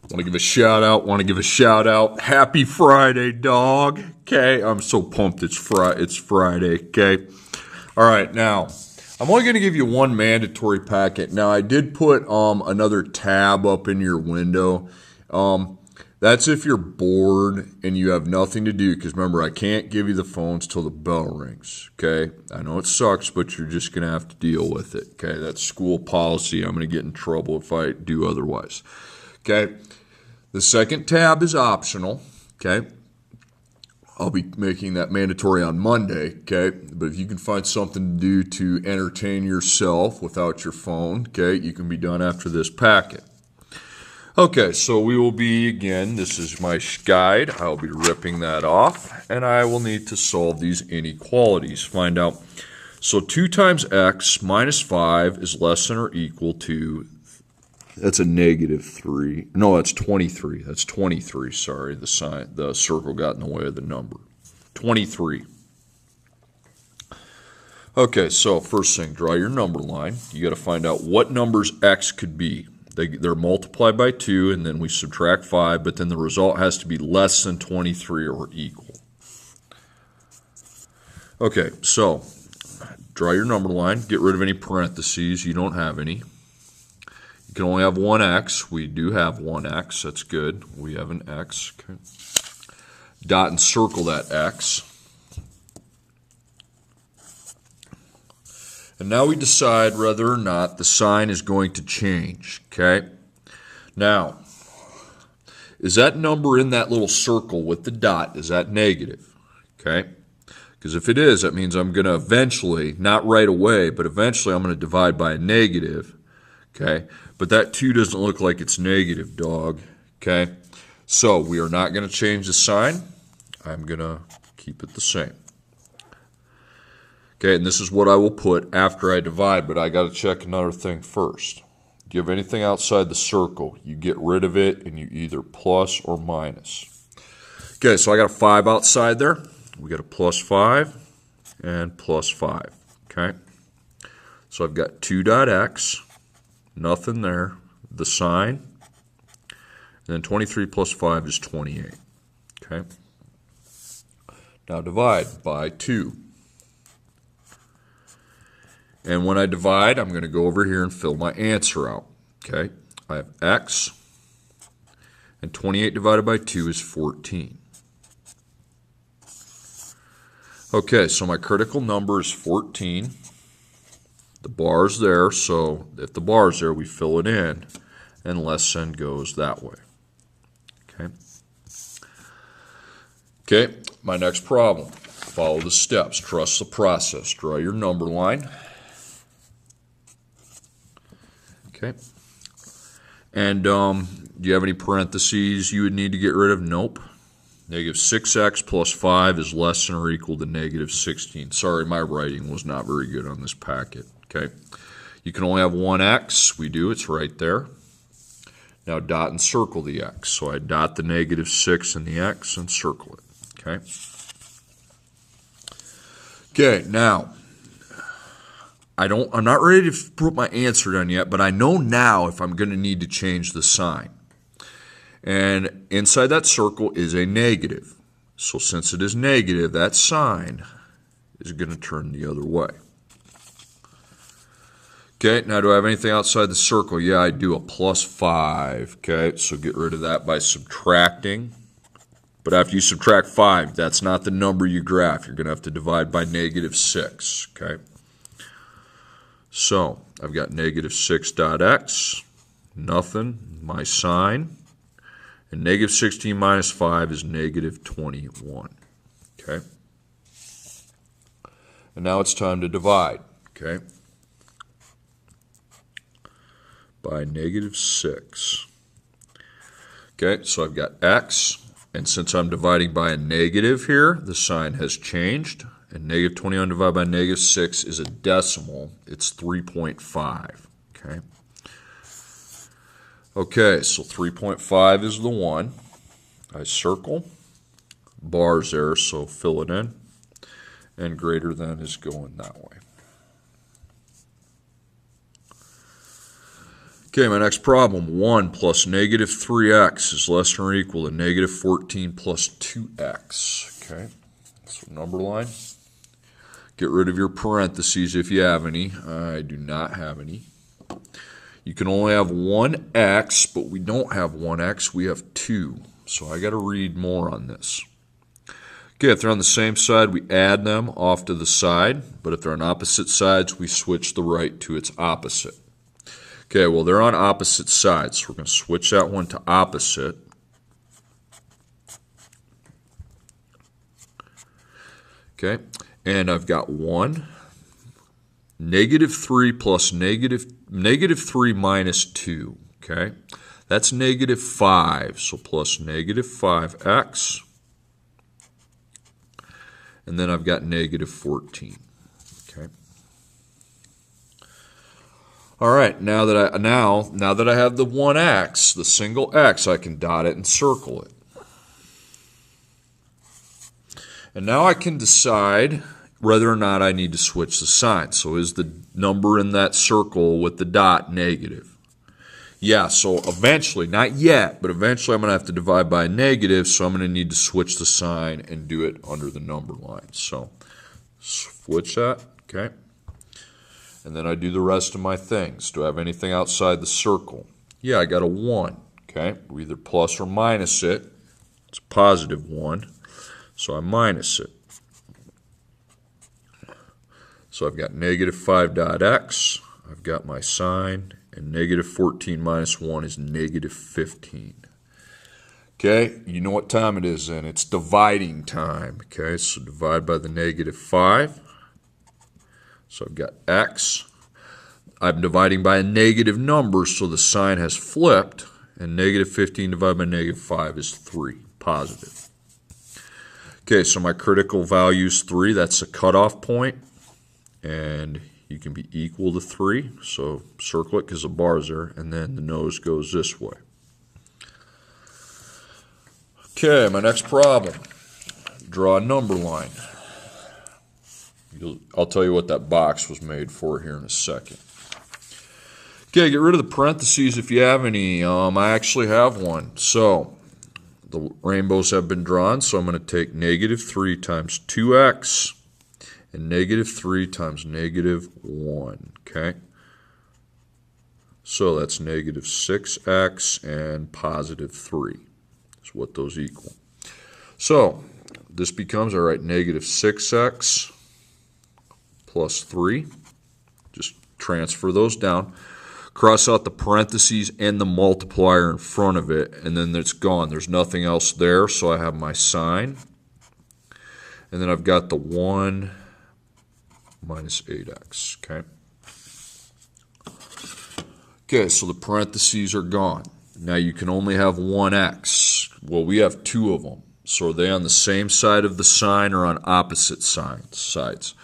Want to give a shout out. Happy Friday, dog. Okay, I'm so pumped it's Friday, okay? All right, now, I'm only going to give you one mandatory packet. Now, I did put another tab up in your window. That's if you're bored and you have nothing to do, because remember, I can't give you the phones till the bell rings, okay? I know it sucks, but you're just going to have to deal with it, okay? That's school policy. I'm going to get in trouble if I do otherwise, okay? The second tab is optional, okay? I'll be making that mandatory on Monday, okay? But if you can find something to do to entertain yourself without your phone, okay, you can be done after this packet. Okay, so we will be, again, this is my guide. I'll be ripping that off, and I will need to solve these inequalities. Find out, so 2 times x minus 5 is less than or equal to, that's a negative 3. No, that's 23. That's 23, sorry. The circle got in the way of the number. 23. Okay, so first thing, draw your number line. You got to find out what numbers x could be. They're multiplied by 2, and then we subtract 5, but then the result has to be less than 23 or equal. Okay, so draw your number line. Get rid of any parentheses. You don't have any. You can only have one x. We do have one x. That's good. We have an x. Okay. Dot and circle that x. And now we decide whether or not the sign is going to change. Okay. Now, is that number in that little circle with the dot, is that negative? Okay. Because if it is, that means I'm going to eventually, not right away, but eventually I'm going to divide by a negative. Okay, but that 2 doesn't look like it's negative, dog. Okay, so we are not going to change the sign. I'm going to keep it the same. Okay, and this is what I will put after I divide, but I got to check another thing first. Do you have anything outside the circle? You get rid of it, and you either plus or minus. Okay, so I got a 5 outside there. We got a plus 5 and plus 5. Okay, so I've got 2.x. Nothing there, the sign, and then 23 plus 5 is 28, okay? Now divide by 2. And when I divide, I'm going to go over here and fill my answer out, okay? I have x, and 28 divided by 2 is 14. Okay, so my critical number is 14. The bar's there, so if the bar's there, we fill it in, and less than goes that way. Okay. Okay, my next problem. Follow the steps. Trust the process. Draw your number line. Okay. And do you have any parentheses you would need to get rid of? Nope. Negative 6x plus 5 is less than or equal to negative 16. Sorry, my writing was not very good on this packet. Okay, you can only have one x. We do. It's right there. Now dot and circle the x. So I dot the negative 6 in the x and circle it. Okay. Okay. Now I'm not ready to put my answer down yet, but I know now if I'm going to need to change the sign. And inside that circle is a negative. So since it is negative, that sign is going to turn the other way. Okay, now do I have anything outside the circle? Yeah, I do, a plus 5. Okay, so get rid of that by subtracting. But after you subtract 5, that's not the number you graph. You're going to have to divide by negative 6. Okay, so I've got negative 6.x, nothing, my sign. And negative 16 minus 5 is negative 21. Okay, and now it's time to divide. Okay, by negative 6. Okay, so I've got x, and since I'm dividing by a negative here, the sign has changed, and negative 21 divided by negative 6 is a decimal. It's 3.5, okay? Okay, so 3.5 is the one. I circle, bars there, so fill it in, and greater than is going that way. Okay, my next problem, 1 plus negative 3x is less than or equal to negative 14 plus 2x. Okay, so number line. Get rid of your parentheses if you have any. I do not have any. You can only have one x, but we don't have one x, we have 2. So I got to read more on this. Okay, if they're on the same side, we add them off to the side, but if they're on opposite sides, we switch the right to its opposite. Okay, well, they're on opposite sides, so we're going to switch that one to opposite. Okay, and I've got 1, negative 3 plus negative 3 minus 2. Okay, that's negative 5, so plus negative 5x. And then I've got negative 14. Okay. All right, now that I have the 1x, the single x, I can dot it and circle it. And now I can decide whether or not I need to switch the sign. So is the number in that circle with the dot negative? Yeah, so eventually, not yet, but eventually I'm going to have to divide by a negative, so I'm going to need to switch the sign and do it under the number line. So switch that, okay? And then I do the rest of my things. Do I have anything outside the circle? Yeah, I got a 1, okay? We either plus or minus it. It's a positive 1, so I minus it. So I've got negative 5 dot x. I've got my sign, and negative 14 minus 1 is negative 15. Okay, you know what time it is then. It's dividing time. Okay, so divide by the negative 5. So I've got x. I'm dividing by a negative number, so the sign has flipped, and negative 15 divided by negative 5 is 3, positive. Okay, so my critical value is 3. That's a cutoff point, and you can be equal to 3, so circle it because the bar's there, and then the nose goes this way. Okay, my next problem. Draw a number line. I'll tell you what that box was made for here in a second. Okay, get rid of the parentheses if you have any. I actually have one. So the rainbows have been drawn, so I'm going to take negative 3 times 2x and negative 3 times negative 1. Okay? So that's negative 6x and positive 3 is what those equal. So this becomes, all right, negative 6x plus 3. Just transfer those down. Cross out the parentheses and the multiplier in front of it, and then it's gone. There's nothing else there, so I have my sign. And then I've got the 1 minus 8x, okay? Okay, so the parentheses are gone. Now you can only have 1x. Well, we have 2 of them. So are they on the same side of the sign or on opposite sides?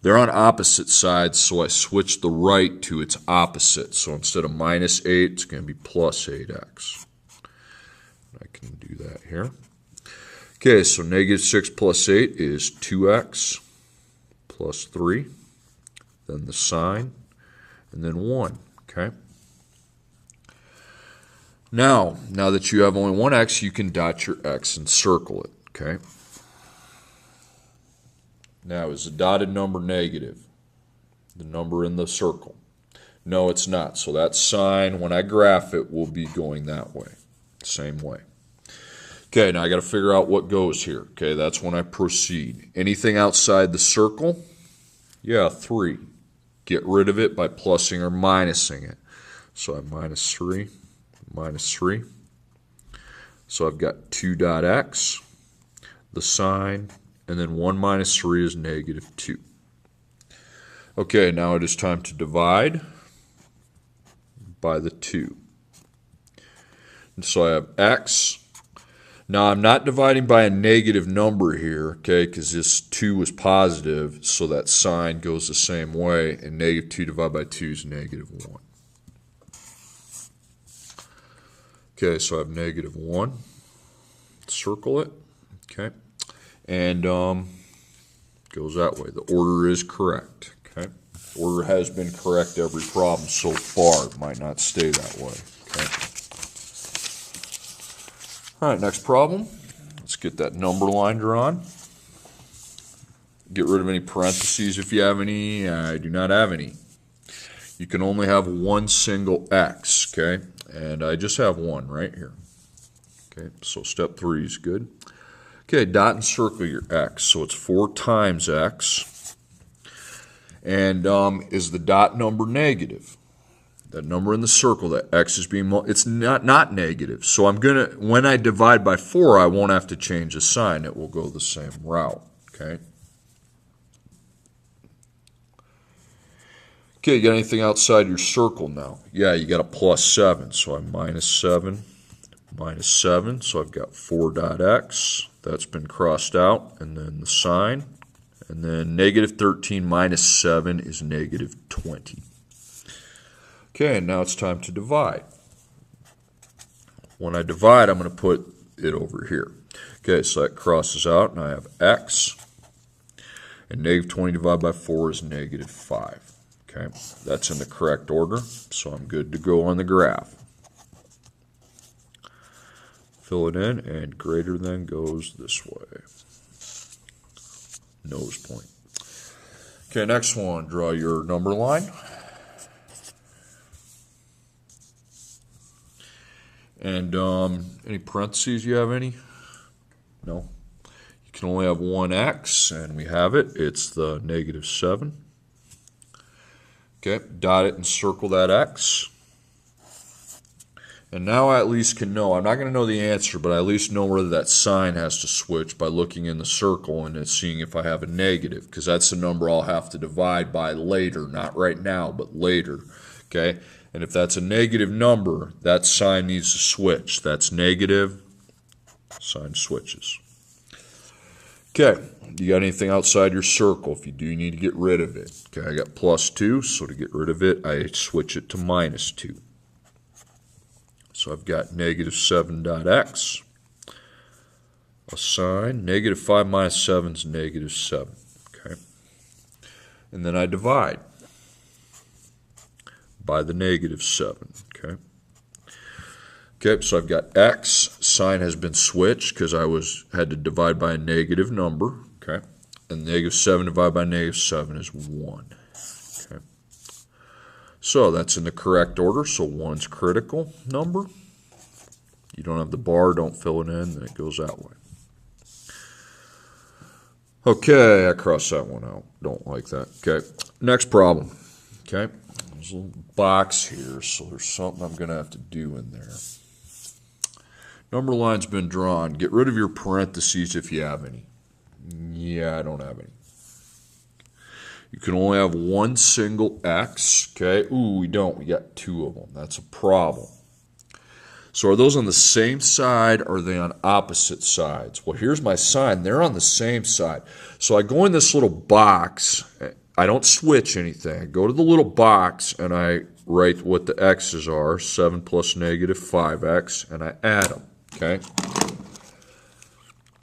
They're on opposite sides, so I switch the right to its opposite. So instead of minus 8, it's going to be plus 8x. I can do that here. Okay, so negative 6 plus 8 is 2x plus 3. Then the sign, and then 1. Okay. Now that you have only one x, you can dot your x and circle it. Okay. Now, is the dotted number negative? The number in the circle? No, it's not. So that sign, when I graph it, will be going that way. Same way. Okay, now I got to figure out what goes here. Okay, that's when I proceed. Anything outside the circle? Yeah, 3. Get rid of it by plussing or minusing it. So I minus 3, minus 3. So I've got 2 dot x, the sign, and then 1 minus 3 is negative 2. Okay, now it is time to divide by the 2. And so I have x. Now I'm not dividing by a negative number here, okay, because this 2 was positive, so that sign goes the same way, and negative 2 divided by 2 is negative 1. Okay, so I have negative 1. Circle it, okay. And goes that way. The order is correct. Okay. Order has been correct every problem so far. It might not stay that way. Okay. All right, next problem. Let's get that number line drawn. Get rid of any parentheses if you have any. I do not have any. You can only have one single x, okay? And I just have one right here. Okay, so step 3 is good. Okay, dot and circle your x. So it's 4 times x. And is the dot number negative? That number in the circle, that x is being, it's not negative. So I'm going to, when I divide by 4, I won't have to change the sign. It will go the same route, okay? Okay, you got anything outside your circle now? Yeah, you got a plus 7. So I'm minus 7, minus 7. So I've got 4 dot x. That's been crossed out. And then the sign. And then negative 13 minus 7 is negative 20. Okay, and now it's time to divide. When I divide, I'm going to put it over here. Okay, so that crosses out, and I have x. And negative 20 divided by 4 is negative 5. Okay, that's in the correct order, so I'm good to go on the graph. Fill it in, and greater than goes this way. Nose point. Okay, next one, draw your number line. And any parentheses, you have any? No. You can only have one x, and we have it. It's the negative 7. Okay, dot it and circle that x. And now I at least can know, I'm not going to know the answer, but I at least know whether that sign has to switch by looking in the circle and then seeing if I have a negative, because that's the number I'll have to divide by later, not right now, but later. Okay, and if that's a negative number, that sign needs to switch. That's negative, sign switches. Okay, you got anything outside your circle? If you do, you need to get rid of it. Okay, I got plus 2, so to get rid of it, I switch it to minus 2. So I've got negative 7 dot x, a sign, negative 5 minus 7 is negative 7. Okay, and then I divide by the negative 7. Okay. Okay, so I've got x, sign has been switched because I had to divide by a negative number, okay? And negative 7 divided by negative 7 is 1, okay? So that's in the correct order, so 1's critical number. You don't have the bar, don't fill it in, then it goes that way. Okay, I crossed that one out, don't like that. Okay, next problem, okay? There's a little box here, so there's something I'm going to have to do in there. Number line's been drawn. Get rid of your parentheses if you have any. Yeah, I don't have any. You can only have one single x. Okay. Ooh, we don't. We got 2 of them. That's a problem. So are those on the same side or are they on opposite sides? Well, here's my sign. They're on the same side. So I go in this little box. I don't switch anything. I go to the little box and I write what the x's are, 7 plus negative 5x, and I add them. Okay,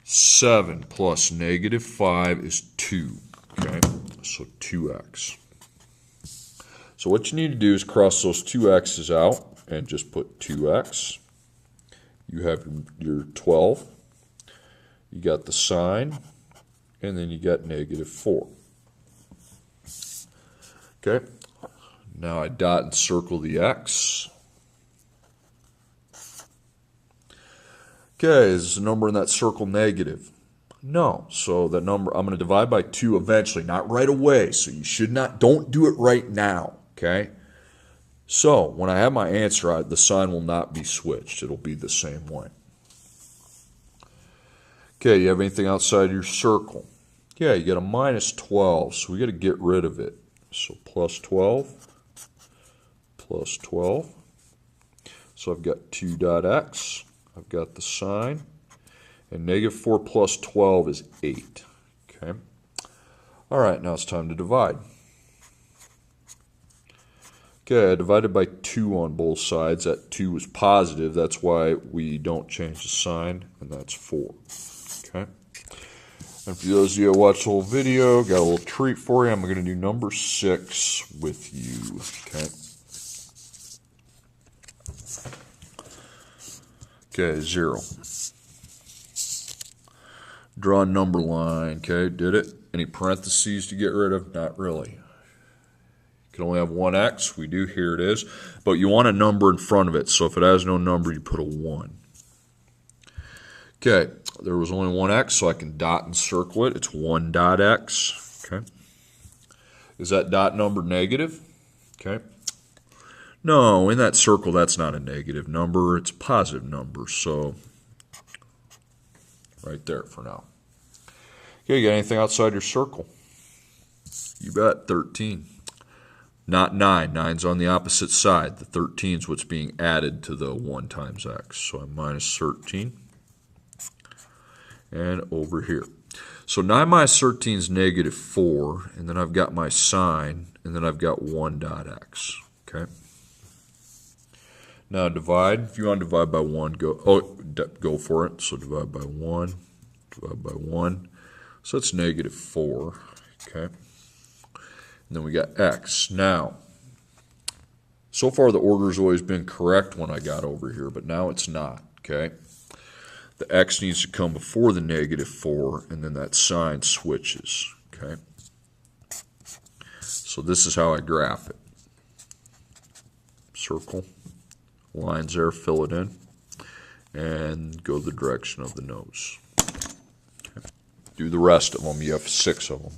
7 plus negative 5 is 2, okay, so 2x. So what you need to do is cross those 2 x's out and just put 2x. You have your 12, you got the sign, and then you got negative 4. Okay, now I dot and circle the x. Okay, is the number in that circle negative? No. So that number, I'm going to divide by 2 eventually, not right away. So you should not, don't do it right now. Okay? So when I have my answer, the sign will not be switched. It'll be the same way. Okay, you have anything outside your circle? Yeah, you got a minus 12, so we got to get rid of it. So plus 12, plus 12. So I've got 2 dot x. I've got the sign, and negative 4 plus 12 is 8. Okay. All right, now it's time to divide. Okay, I divided by 2 on both sides. That 2 is positive. That's why we don't change the sign, and that's 4. Okay. And for those of you who watch the whole video, got a little treat for you. I'm going to do number 6 with you. Okay. Okay, 0. Draw a number line. Okay, did it? Any parentheses to get rid of? Not really. You can only have one X. We do. Here it is. But you want a number in front of it. So if it has no number, you put a 1. Okay, there was only one X, so I can dot and circle it. It's 1 dot X. Okay. Is that dot number negative? Okay. No, in that circle, that's not a negative number. It's a positive number. So right there for now. Okay, you got anything outside your circle? You bet, 13. Not 9. 9's on the opposite side. The 13 is what's being added to the 1 times x. So I'm minus 13. And over here. So 9 minus 13 is negative 4. And then I've got my sign. And then I've got 1 dot x. Okay. Now divide. If you want to divide by 1, go for it. So divide by 1. Divide by 1. So it's negative 4. Okay. And then we got x. Now, so far the order's always been correct when I got over here, but now it's not. Okay. The x needs to come before the negative 4, and then that sign switches. Okay. So this is how I graph it. Circle. Lines there, fill it in, and go the direction of the nose. Okay. Do the rest of them. You have 6 of them.